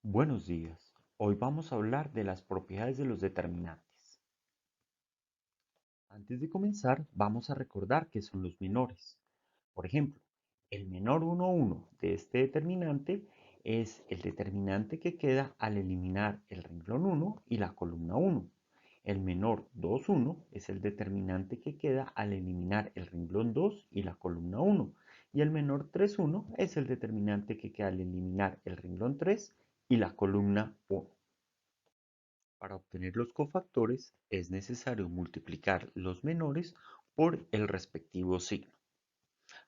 Buenos días. Hoy vamos a hablar de las propiedades de los determinantes. Antes de comenzar, vamos a recordar qué son los menores. Por ejemplo, el menor 1, 1 de este determinante es el determinante que queda al eliminar el renglón 1 y la columna 1. El menor 2, 1 es el determinante que queda al eliminar el renglón 2 y la columna 1. Y el menor 3, 1 es el determinante que queda al eliminar el renglón 3 y la columna 1. Para obtener los cofactores es necesario multiplicar los menores por el respectivo signo.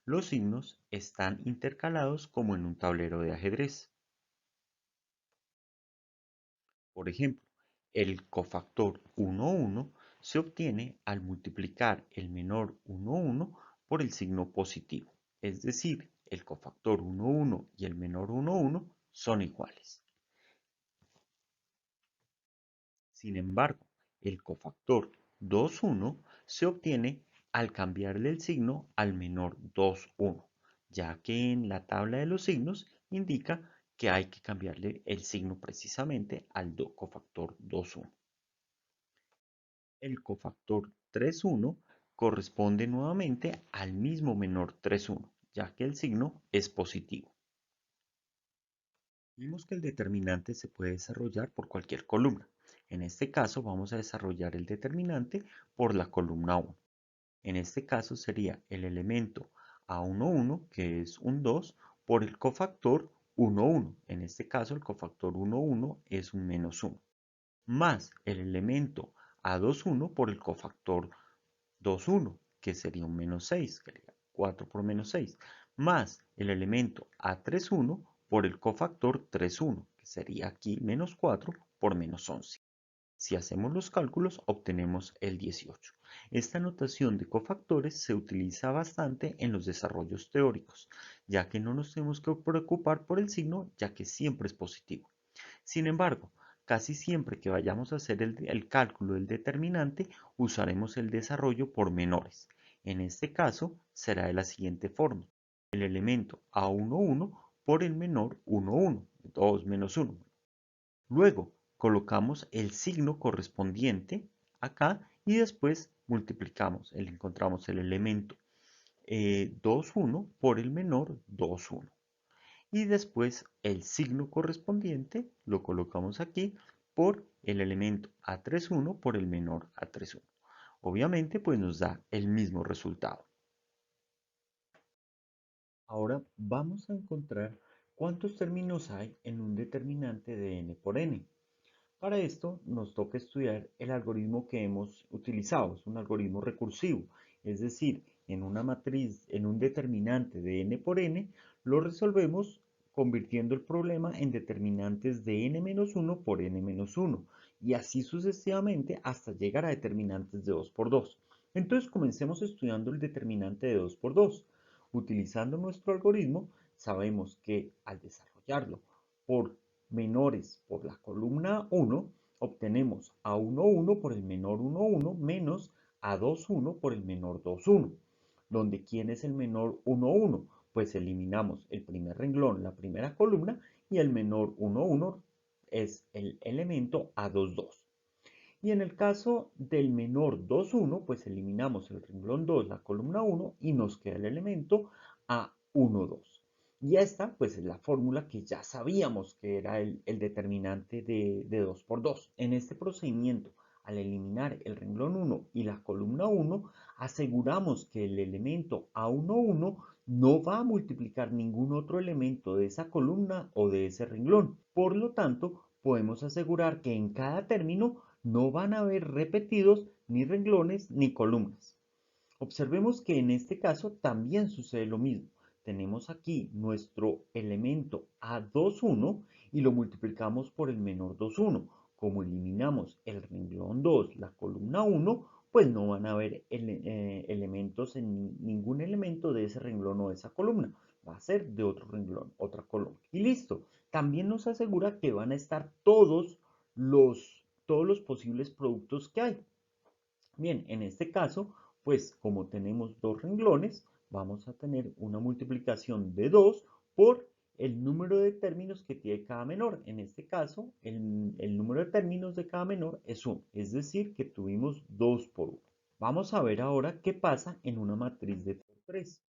Los signos están intercalados como en un tablero de ajedrez. Por ejemplo, el cofactor 1, 1 se obtiene al multiplicar el menor 1, 1 por el signo positivo. Es decir, el cofactor 1, 1 y el menor 1, 1 son iguales. Sin embargo, el cofactor 2, 1 se obtiene al cambiarle el signo al menor 2, 1, ya que en la tabla de los signos indica que hay que cambiarle el signo precisamente al cofactor 2, 1. El cofactor 3, 1 corresponde nuevamente al mismo menor 3, 1, ya que el signo es positivo. Vimos que el determinante se puede desarrollar por cualquier columna. En este caso vamos a desarrollar el determinante por la columna 1. En este caso sería el elemento A11, que es un 2, por el cofactor 11. En este caso el cofactor 11 es un menos 1. Más el elemento A21 por el cofactor 21, que sería un menos 6, que sería 4 por menos 6, más el elemento A31 por el cofactor 31, que sería aquí menos 4 por menos 11. Si hacemos los cálculos, obtenemos el 18. Esta notación de cofactores se utiliza bastante en los desarrollos teóricos, ya que no nos tenemos que preocupar por el signo, ya que siempre es positivo. Sin embargo, casi siempre que vayamos a hacer el cálculo del determinante, usaremos el desarrollo por menores. En este caso, será de la siguiente forma. El elemento A11 por el menor 11, 2 menos 1. Luego, colocamos el signo correspondiente acá y después multiplicamos. Encontramos el elemento 2, 1 por el menor 2, 1 y después el signo correspondiente lo colocamos aquí por el elemento A31 por el menor A31. Obviamente pues nos da el mismo resultado. Ahora vamos a encontrar cuántos términos hay en un determinante de n por n. Para esto nos toca estudiar el algoritmo que hemos utilizado, es un algoritmo recursivo, es decir, en una matriz, en un determinante de n por n, lo resolvemos convirtiendo el problema en determinantes de n-1 por n-1 y así sucesivamente hasta llegar a determinantes de 2 por 2. Entonces comencemos estudiando el determinante de 2 por 2. Utilizando nuestro algoritmo, sabemos que al desarrollarlo por menores por la columna 1, obtenemos a 1, 1 por el menor 1, 1 menos a 2, 1 por el menor 2, 1. Donde ¿quién es el menor 1, 1? Pues eliminamos el primer renglón, la primera columna, y el menor 1, 1 es el elemento A2, 2. Y en el caso del menor 2, 1, pues eliminamos el renglón 2, la columna 1, y nos queda el elemento A1, 2. Y esta, pues es la fórmula que ya sabíamos que era el determinante de 2 por 2. En este procedimiento, al eliminar el renglón 1 y la columna 1, aseguramos que el elemento A1, 1 no va a multiplicar ningún otro elemento de esa columna o de ese renglón. Por lo tanto, podemos asegurar que en cada término no van a haber repetidos ni renglones ni columnas. Observemos que en este caso también sucede lo mismo. Tenemos aquí nuestro elemento A21 y lo multiplicamos por el menor 21. Como eliminamos el renglón 2, la columna 1, pues no van a haber elementos en ningún elemento de ese renglón o de esa columna. Va a ser de otro renglón, otra columna. Y listo. También nos asegura que van a estar todos los posibles productos que hay. Bien, en este caso, pues como tenemos dos renglones, vamos a tener una multiplicación de 2 por el número de términos que tiene cada menor. En este caso, el número de términos de cada menor es 1, es decir, que tuvimos 2 por 1. Vamos a ver ahora qué pasa en una matriz de 3.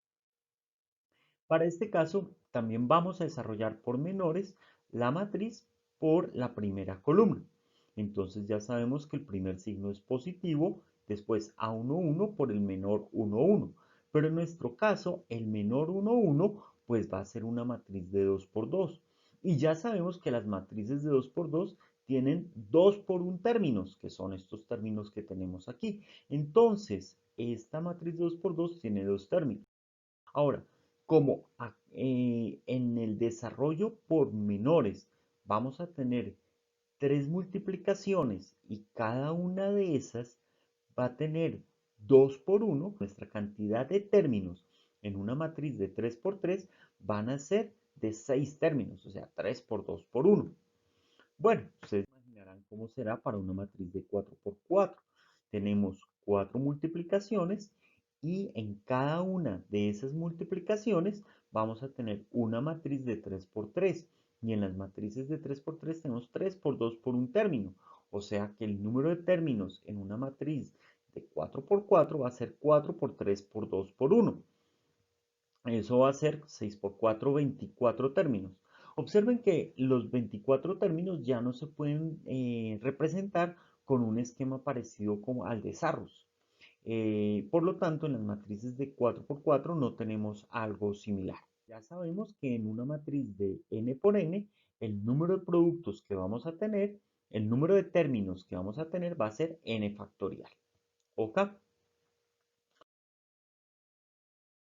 Para este caso, también vamos a desarrollar por menores la matriz por la primera columna. Entonces ya sabemos que el primer signo es positivo, después A1, 1 por el menor 1, 1. Pero en nuestro caso, el menor 1, 1 pues va a ser una matriz de 2 por 2. Y ya sabemos que las matrices de 2 por 2 tienen 2 por 1 términos, que son estos términos que tenemos aquí. Entonces, esta matriz de 2 por 2 tiene 2 términos. Ahora, como en el desarrollo por menores vamos a tener 3 multiplicaciones y cada una de esas va a tener 2 por 1, nuestra cantidad de términos en una matriz de 3 por 3 van a ser de 6 términos, o sea, 3 por 2 por 1. Bueno, ustedes imaginarán cómo será para una matriz de 4 por 4. Tenemos 4 multiplicaciones y en cada una de esas multiplicaciones vamos a tener una matriz de 3 por 3. Y en las matrices de 3 por 3 tenemos 3 por 2 por un término. O sea que el número de términos en una matriz de 4 por 4 va a ser 4 por 3 por 2 por 1. Eso va a ser 6 por 4, 24 términos. Observen que los 24 términos ya no se pueden representar con un esquema parecido como al de Sarrus. Por lo tanto, en las matrices de 4 por 4 no tenemos algo similar. Ya sabemos que en una matriz de n por n, el número de productos que vamos a tener, el número de términos que vamos a tener va a ser n factorial. ¿Ok?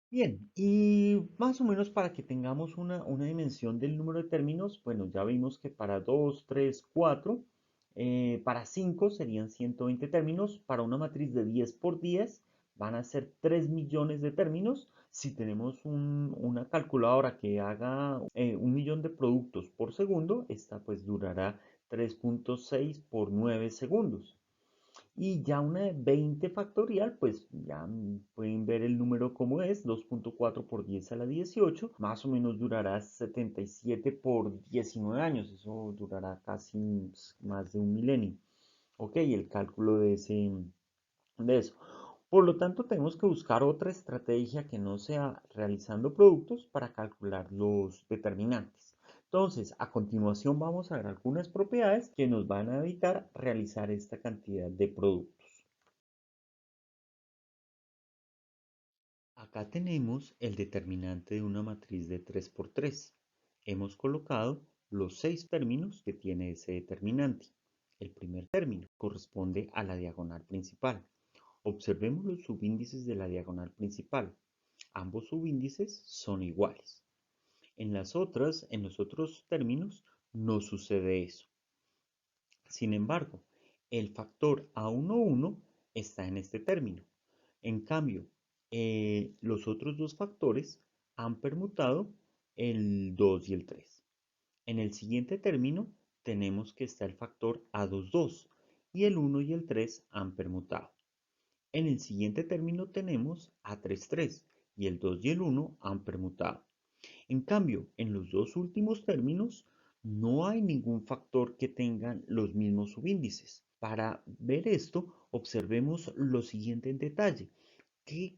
Bien, y más o menos para que tengamos una dimensión del número de términos, bueno, ya vimos que para 2, 3, 4, para 5 serían 120 términos, para una matriz de 10 por 10 van a ser 3 millones de términos. Si tenemos una calculadora que haga 1 millón de productos por segundo, esta pues durará 3.6 por 9 segundos. Y ya una de 20 factorial, pues ya pueden ver el número como es, 2.4 por 10 a la 18, más o menos durará 77 por 19 años, eso durará casi más de un milenio. Ok, el cálculo de eso. Por lo tanto, tenemos que buscar otra estrategia que no sea realizando productos para calcular los determinantes. Entonces, a continuación vamos a ver algunas propiedades que nos van a evitar realizar esta cantidad de productos. Acá tenemos el determinante de una matriz de 3 por 3. Hemos colocado los 6 términos que tiene ese determinante. El primer término corresponde a la diagonal principal. Observemos los subíndices de la diagonal principal. Ambos subíndices son iguales. En los otros términos, no sucede eso. Sin embargo, el factor A11 está en este término. En cambio, los otros dos factores han permutado el 2 y el 3. En el siguiente término tenemos que está el factor A22 y el 1 y el 3 han permutado. En el siguiente término tenemos A33 y el 2 y el 1 han permutado. En cambio, en los dos últimos términos no hay ningún factor que tengan los mismos subíndices. Para ver esto, observemos lo siguiente en detalle.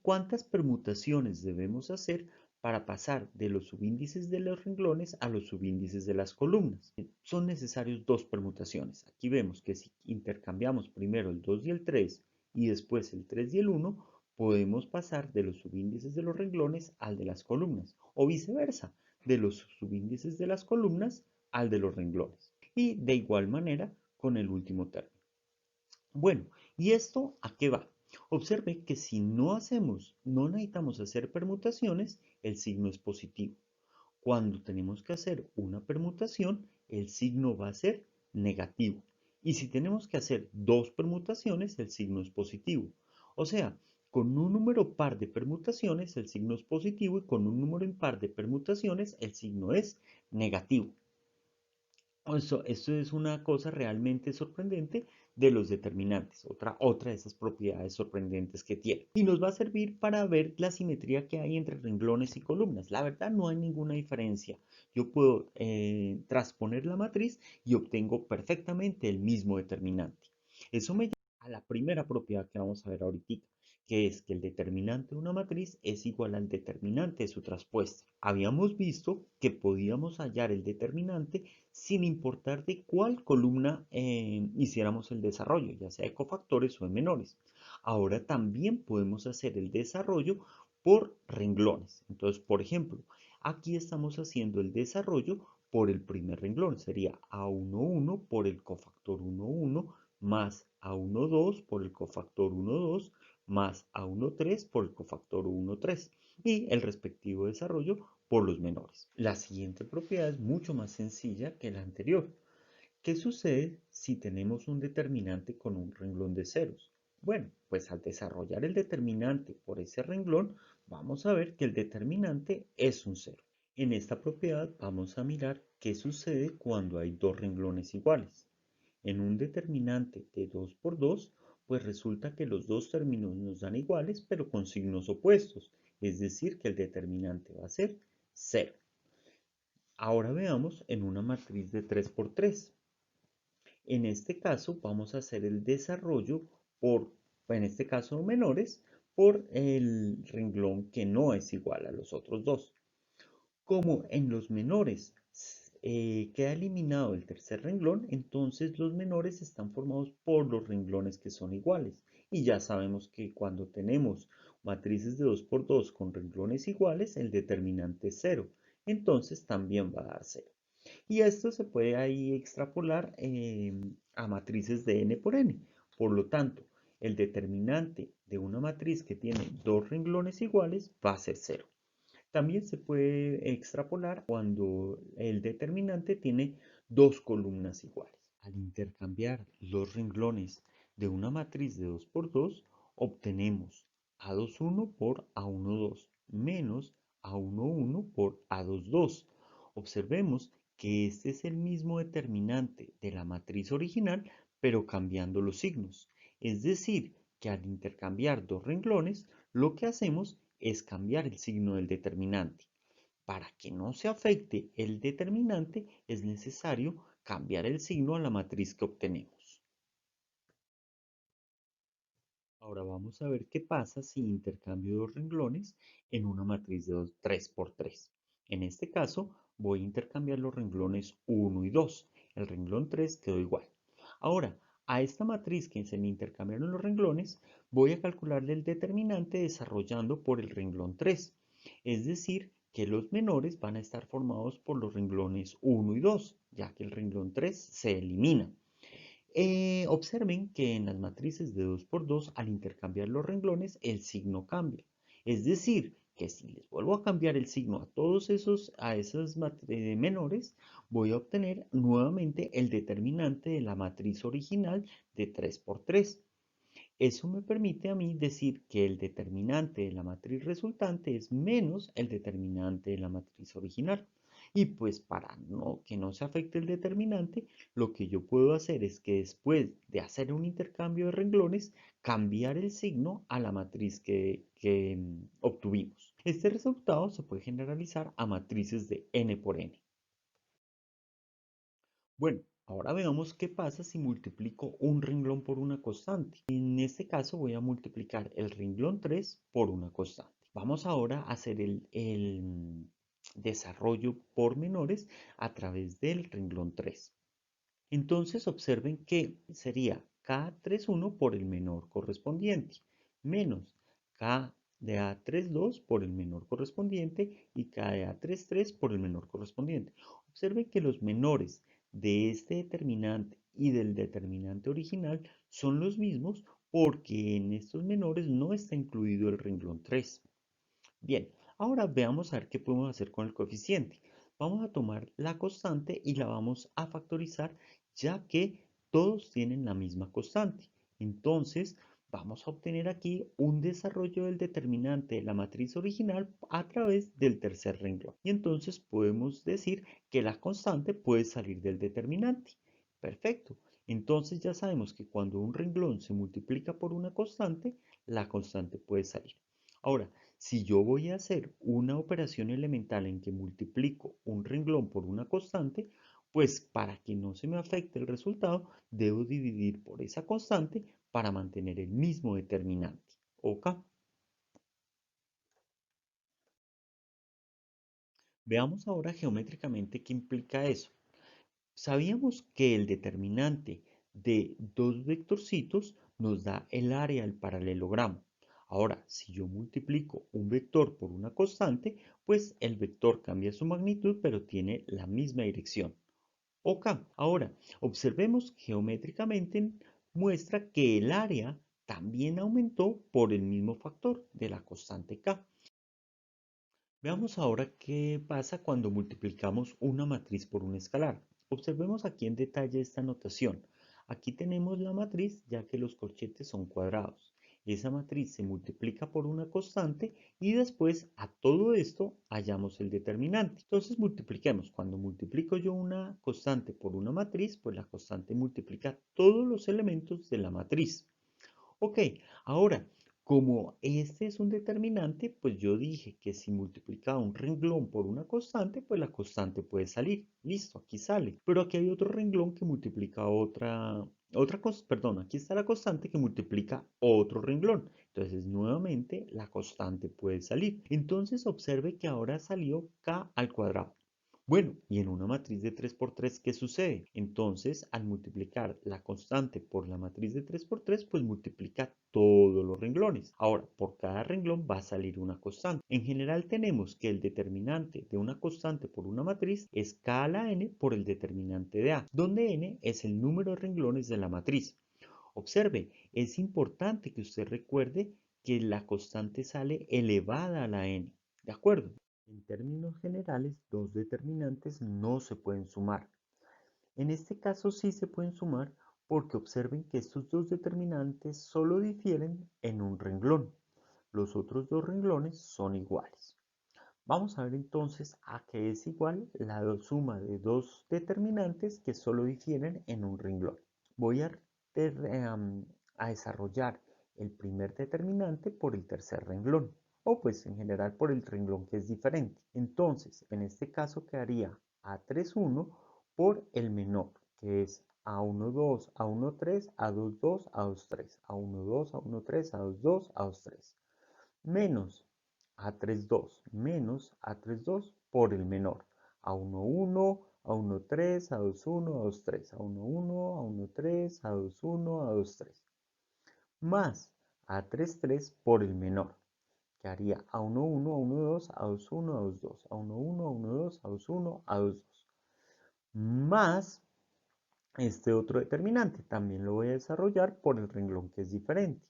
¿Cuántas permutaciones debemos hacer para pasar de los subíndices de los renglones a los subíndices de las columnas? Son necesarios dos permutaciones. Aquí vemos que si intercambiamos primero el 2 y el 3 y después el 3 y el 1, podemos pasar de los subíndices de los renglones al de las columnas, o viceversa, de los subíndices de las columnas al de los renglones. Y de igual manera con el último término. Bueno, ¿y esto a qué va? Observe que si no necesitamos hacer permutaciones, el signo es positivo. Cuando tenemos que hacer una permutación, el signo va a ser negativo. Y si tenemos que hacer dos permutaciones, el signo es positivo. O sea, con un número par de permutaciones, el signo es positivo y con un número impar de permutaciones, el signo es negativo. Esto es una cosa realmente sorprendente de los determinantes, otra de esas propiedades sorprendentes que tiene. Y nos va a servir para ver la simetría que hay entre renglones y columnas. La verdad no hay ninguna diferencia. Yo puedo transponer la matriz y obtengo perfectamente el mismo determinante. Eso me lleva a la primera propiedad que vamos a ver ahorita, que es que el determinante de una matriz es igual al determinante de su traspuesta. Habíamos visto que podíamos hallar el determinante sin importar de cuál columna hiciéramos el desarrollo, ya sea de cofactores o de menores. Ahora también podemos hacer el desarrollo por renglones. Entonces, por ejemplo, aquí estamos haciendo el desarrollo por el primer renglón. Sería A11 por el cofactor 11 más A12 por el cofactor 12 más A13 por el cofactor 13 y el respectivo desarrollo por los menores. La siguiente propiedad es mucho más sencilla que la anterior. ¿Qué sucede si tenemos un determinante con un renglón de ceros? Bueno, pues al desarrollar el determinante por ese renglón, vamos a ver que el determinante es un cero. En esta propiedad vamos a mirar qué sucede cuando hay dos renglones iguales. En un determinante de 2 por 2, pues resulta que los dos términos nos dan iguales, pero con signos opuestos, es decir, que el determinante va a ser cero. Ahora veamos en una matriz de 3 por 3. En este caso vamos a hacer el desarrollo por, en este caso menores, por el renglón que no es igual a los otros dos. Como en los menores queda eliminado el tercer renglón, entonces los menores están formados por los renglones que son iguales. Y ya sabemos que cuando tenemos matrices de 2 por 2 con renglones iguales, el determinante es 0. Entonces también va a dar 0. Y esto se puede ahí extrapolar a matrices de n por n. Por lo tanto, el determinante de una matriz que tiene dos renglones iguales va a ser 0. También se puede extrapolar cuando el determinante tiene dos columnas iguales. Al intercambiar los renglones de una matriz de 2 por 2, obtenemos A21 por A12 menos A11 por A22. Observemos que este es el mismo determinante de la matriz original, pero cambiando los signos. Es decir, que al intercambiar dos renglones, lo que hacemos es cambiar el signo del determinante. Para que no se afecte el determinante, es necesario cambiar el signo a la matriz que obtenemos. Ahora vamos a ver qué pasa si intercambio dos renglones en una matriz de 3 por 3. En este caso, voy a intercambiar los renglones 1 y 2. El renglón 3 quedó igual. Ahora, a esta matriz que se le intercambiaron los renglones, voy a calcularle el determinante desarrollando por el renglón 3. Es decir, que los menores van a estar formados por los renglones 1 y 2, ya que el renglón 3 se elimina. Observen que en las matrices de 2 por 2, al intercambiar los renglones, el signo cambia. Es decir, que si les vuelvo a cambiar el signo a todos esos menores, voy a obtener nuevamente el determinante de la matriz original de 3 por 3. Eso me permite a mí decir que el determinante de la matriz resultante es menos el determinante de la matriz original. Y pues para que no se afecte el determinante, lo que yo puedo hacer es que después de hacer un intercambio de renglones, cambiar el signo a la matriz que obtuvimos. Este resultado se puede generalizar a matrices de n por n. Bueno, ahora veamos qué pasa si multiplico un renglón por una constante. En este caso voy a multiplicar el renglón 3 por una constante. Vamos ahora a hacer el desarrollo por menores a través del renglón 3. Entonces observen que sería K31 por el menor correspondiente, menos K de A32 por el menor correspondiente y K de A33 por el menor correspondiente. Observen que los menores de este determinante y del determinante original son los mismos porque en estos menores no está incluido el renglón 3. Bien, ahora veamos a ver qué podemos hacer con el coeficiente. Vamos a tomar la constante y la vamos a factorizar ya que todos tienen la misma constante. Entonces, Vamos a obtener aquí un desarrollo del determinante de la matriz original a través del tercer renglón. Y entonces podemos decir que la constante puede salir del determinante. Perfecto. Entonces ya sabemos que cuando un renglón se multiplica por una constante, la constante puede salir. Ahora, si yo voy a hacer una operación elemental en que multiplico un renglón por una constante, pues para que no se me afecte el resultado, debo dividir por esa constante para mantener el mismo determinante. ¿Ok? Veamos ahora geométricamente qué implica eso. Sabíamos que el determinante de dos vectorcitos nos da el área del paralelogramo. Ahora, si yo multiplico un vector por una constante, pues el vector cambia su magnitud, pero tiene la misma dirección. Ok, ahora observemos geométricamente muestra que el área también aumentó por el mismo factor de la constante k. Veamos ahora qué pasa cuando multiplicamos una matriz por un escalar. Observemos aquí en detalle esta notación. Aquí tenemos la matriz ya que los corchetes son cuadrados. Esa matriz se multiplica por una constante y después a todo esto hallamos el determinante. Entonces multipliquemos. Cuando multiplico yo una constante por una matriz, pues la constante multiplica todos los elementos de la matriz. Ok, ahora, como este es un determinante, pues yo dije que si multiplicaba un renglón por una constante, pues la constante puede salir. Listo, aquí sale. Pero aquí hay otro renglón que multiplica otra cosa, perdón, aquí está la constante que multiplica otro renglón. Entonces, nuevamente, la constante puede salir. Entonces, observe que ahora salió k al cuadrado. Bueno, y en una matriz de 3 por 3, ¿qué sucede? Entonces, al multiplicar la constante por la matriz de 3 por 3, pues multiplica todos los renglones. Ahora, por cada renglón va a salir una constante. En general tenemos que el determinante de una constante por una matriz es k a la n por el determinante de A, donde n es el número de renglones de la matriz. Observe, es importante que usted recuerde que la constante sale elevada a la n. ¿De acuerdo? En términos generales, dos determinantes no se pueden sumar. En este caso sí se pueden sumar porque observen que estos dos determinantes solo difieren en un renglón. Los otros dos renglones son iguales. Vamos a ver entonces a qué es igual la suma de dos determinantes que solo difieren en un renglón. Voy a desarrollar el primer determinante por el tercer renglón, o pues en general por el renglón que es diferente. Entonces, en este caso quedaría A31 por el menor, que es A12, A13, A22, A23, A12, A13, A22, A23, menos A32 menos A32 por el menor. A11, A13, A21, A23, A11, A13, A21, A23. Más A33 por el menor, que haría A11, A12, A21, A22, A11, A12, A21, A22. Más este otro determinante, también lo voy a desarrollar por el renglón que es diferente,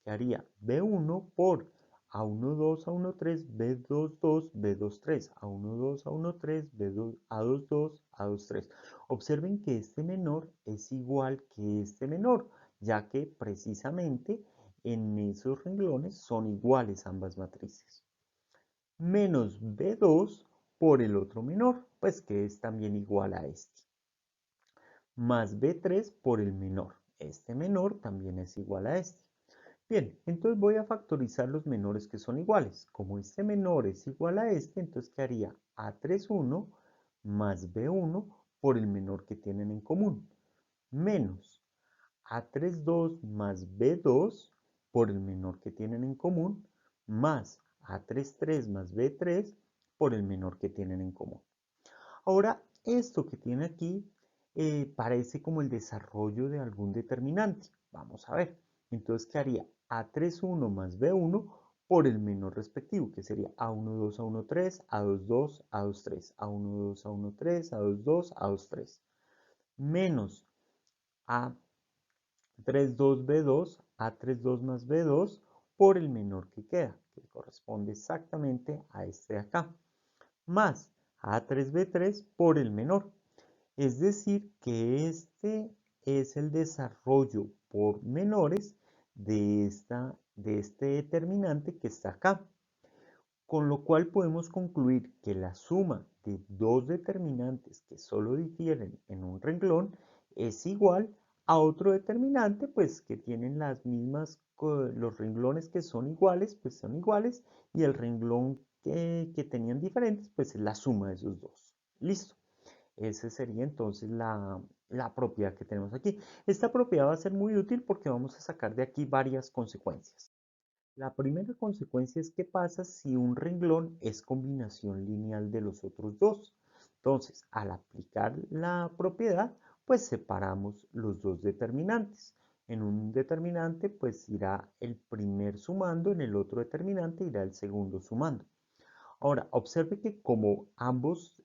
que haría B1 por A12, A13, B22, B23, A12, A13, B2, A22, A23. Observen que este menor es igual que este menor, ya que precisamente en esos renglones son iguales ambas matrices. Menos B2 por el otro menor, pues que es también igual a este, más B3 por el menor. Este menor también es igual a este. Bien, entonces voy a factorizar los menores que son iguales. Como este menor es igual a este, entonces quedaría A31 más B1 por el menor que tienen en común, menos A32 más B2 por el menor que tienen en común, más A33 más B3 por el menor que tienen en común. Ahora, esto que tiene aquí parece como el desarrollo de algún determinante. Vamos a ver. Entonces, ¿qué haría? A31 más B1 por el menor respectivo, que sería A12, A13, A22, A23, A12, A13, A22, A23, menos A32B2, A32 más B2 por el menor que queda, que corresponde exactamente a este de acá, más A3B3 por el menor. Es decir, que este es el desarrollo por menores de este determinante que está acá. Con lo cual podemos concluir que la suma de dos determinantes que solo difieren en un renglón es igual a otro determinante, pues que tienen las mismas, los renglones que son iguales, pues son iguales, y el renglón que tenían diferentes, pues es la suma de esos dos. Listo. Esa sería entonces la propiedad que tenemos aquí. Esta propiedad va a ser muy útil porque vamos a sacar de aquí varias consecuencias. La primera consecuencia es qué pasa si un renglón es combinación lineal de los otros dos. Entonces, al aplicar la propiedad, pues separamos los dos determinantes. En un determinante, pues irá el primer sumando, en el otro determinante irá el segundo sumando. Ahora, observe que como ambos,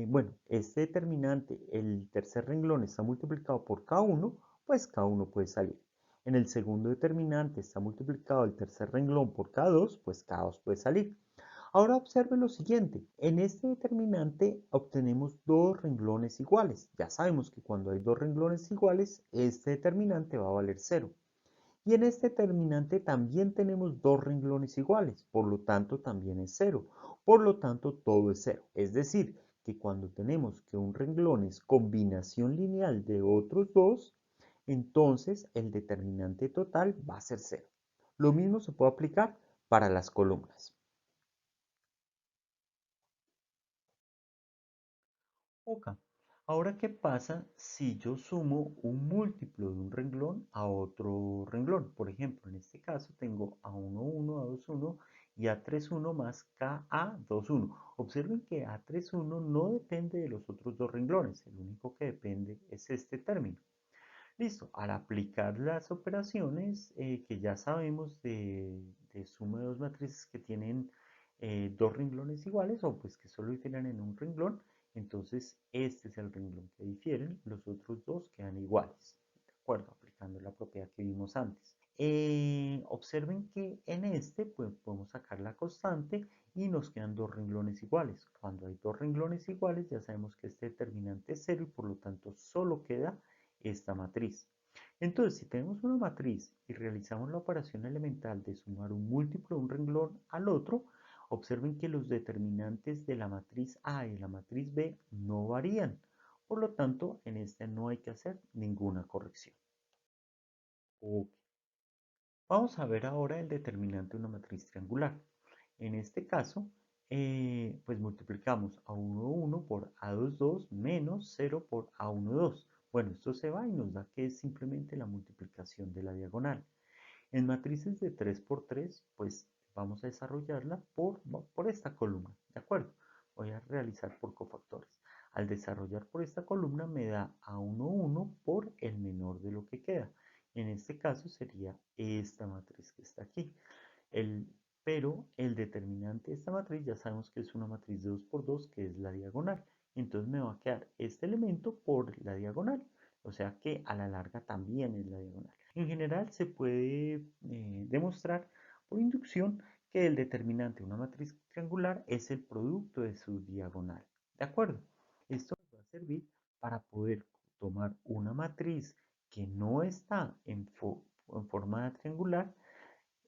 bueno, este determinante, el tercer renglón está multiplicado por K1, pues K1 puede salir. En el segundo determinante está multiplicado el tercer renglón por K2, pues K2 puede salir. Ahora observe lo siguiente, en este determinante obtenemos dos renglones iguales. Ya sabemos que cuando hay dos renglones iguales, este determinante va a valer 0. Y en este determinante también tenemos dos renglones iguales, por lo tanto también es 0. Por lo tanto todo es 0. Es decir, que cuando tenemos que un renglón es combinación lineal de otros dos, entonces el determinante total va a ser 0. Lo mismo se puede aplicar para las columnas. Ok. Ahora, ¿qué pasa si yo sumo un múltiplo de un renglón a otro renglón? Por ejemplo, en este caso tengo A11, A21 y A31 más KA21. Observen que A31 no depende de los otros dos renglones, el único que depende es este término. Listo, al aplicar las operaciones que ya sabemos de suma de dos matrices que tienen dos renglones iguales o pues que solo difieren en un renglón, entonces este es el renglón que difieren, los otros dos quedan iguales, ¿de acuerdo? Aplicando la propiedad que vimos antes. Observen que en este pues, podemos sacar la constante y nos quedan dos renglones iguales. Cuando hay dos renglones iguales ya sabemos que este determinante es cero y por lo tanto solo queda esta matriz. Entonces, si tenemos una matriz y realizamos la operación elemental de sumar un múltiplo de un renglón al otro, observen que los determinantes de la matriz A y la matriz B no varían. Por lo tanto, en este no hay que hacer ninguna corrección. Ok. Vamos a ver ahora el determinante de una matriz triangular. En este caso, pues multiplicamos A11 por A22 menos 0 por A12. Bueno, esto se va y nos da que es simplemente la multiplicación de la diagonal. En matrices de 3 por 3, pues vamos a desarrollarla por esta columna, ¿de acuerdo? Voy a realizar por cofactores. Al desarrollar por esta columna me da A11 por el menor de lo que queda. En este caso sería esta matriz que está aquí. Pero el determinante de esta matriz ya sabemos que es una matriz de 2 por 2 que es la diagonal. Entonces me va a quedar este elemento por la diagonal. O sea que a la larga también es la diagonal. En general se puede demostrar por inducción que el determinante de una matriz triangular es el producto de su diagonal. ¿De acuerdo? Esto nos va a servir para poder tomar una matriz que no está en forma triangular,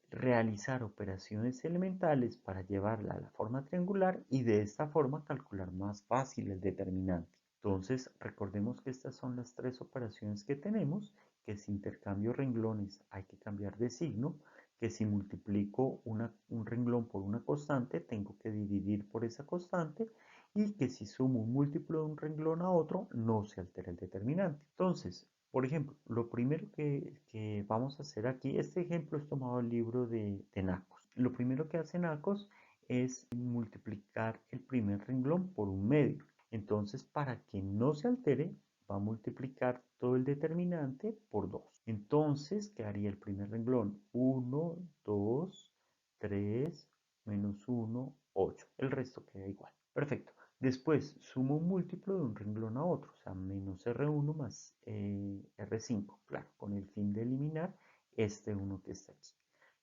realizar operaciones elementales para llevarla a la forma triangular y de esta forma calcular más fácil el determinante. Entonces, recordemos que estas son las tres operaciones que tenemos, que si intercambio renglones hay que cambiar de signo, que si multiplico un renglón por una constante tengo que dividir por esa constante y que si sumo un múltiplo de un renglón a otro no se altera el determinante. Entonces, por ejemplo, lo primero que vamos a hacer aquí, este ejemplo es tomado del libro de Nacos. Lo primero que hace Nacos es multiplicar el primer renglón por un medio. Entonces, para que no se altere, va a multiplicar todo el determinante por 2. Entonces, quedaría el primer renglón 1, 2, 3, menos 1, 8. El resto queda igual. Perfecto. Después sumo un múltiplo de un renglón a otro, o sea, menos R1 más R5, claro, con el fin de eliminar este 1 que está aquí.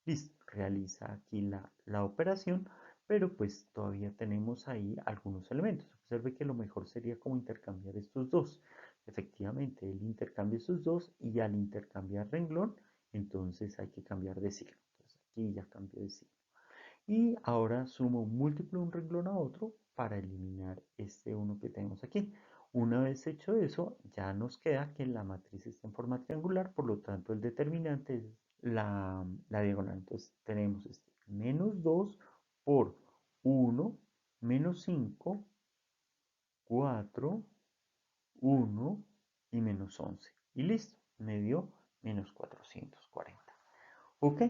Listo, realiza aquí la operación, pero pues todavía tenemos ahí algunos elementos. Observe que lo mejor sería como intercambiar estos dos. Efectivamente, él intercambia estos dos y al intercambiar renglón, entonces hay que cambiar de signo. Entonces aquí ya cambió de signo. Y ahora sumo un múltiplo de un renglón a otro para eliminar este uno que tenemos aquí. Una vez hecho eso, ya nos queda que la matriz está en forma triangular, por lo tanto el determinante es la diagonal. Entonces tenemos este menos 2 por 1, menos 5, 4, 1 y menos 11. Y listo, me dio menos 440. ¿Ok?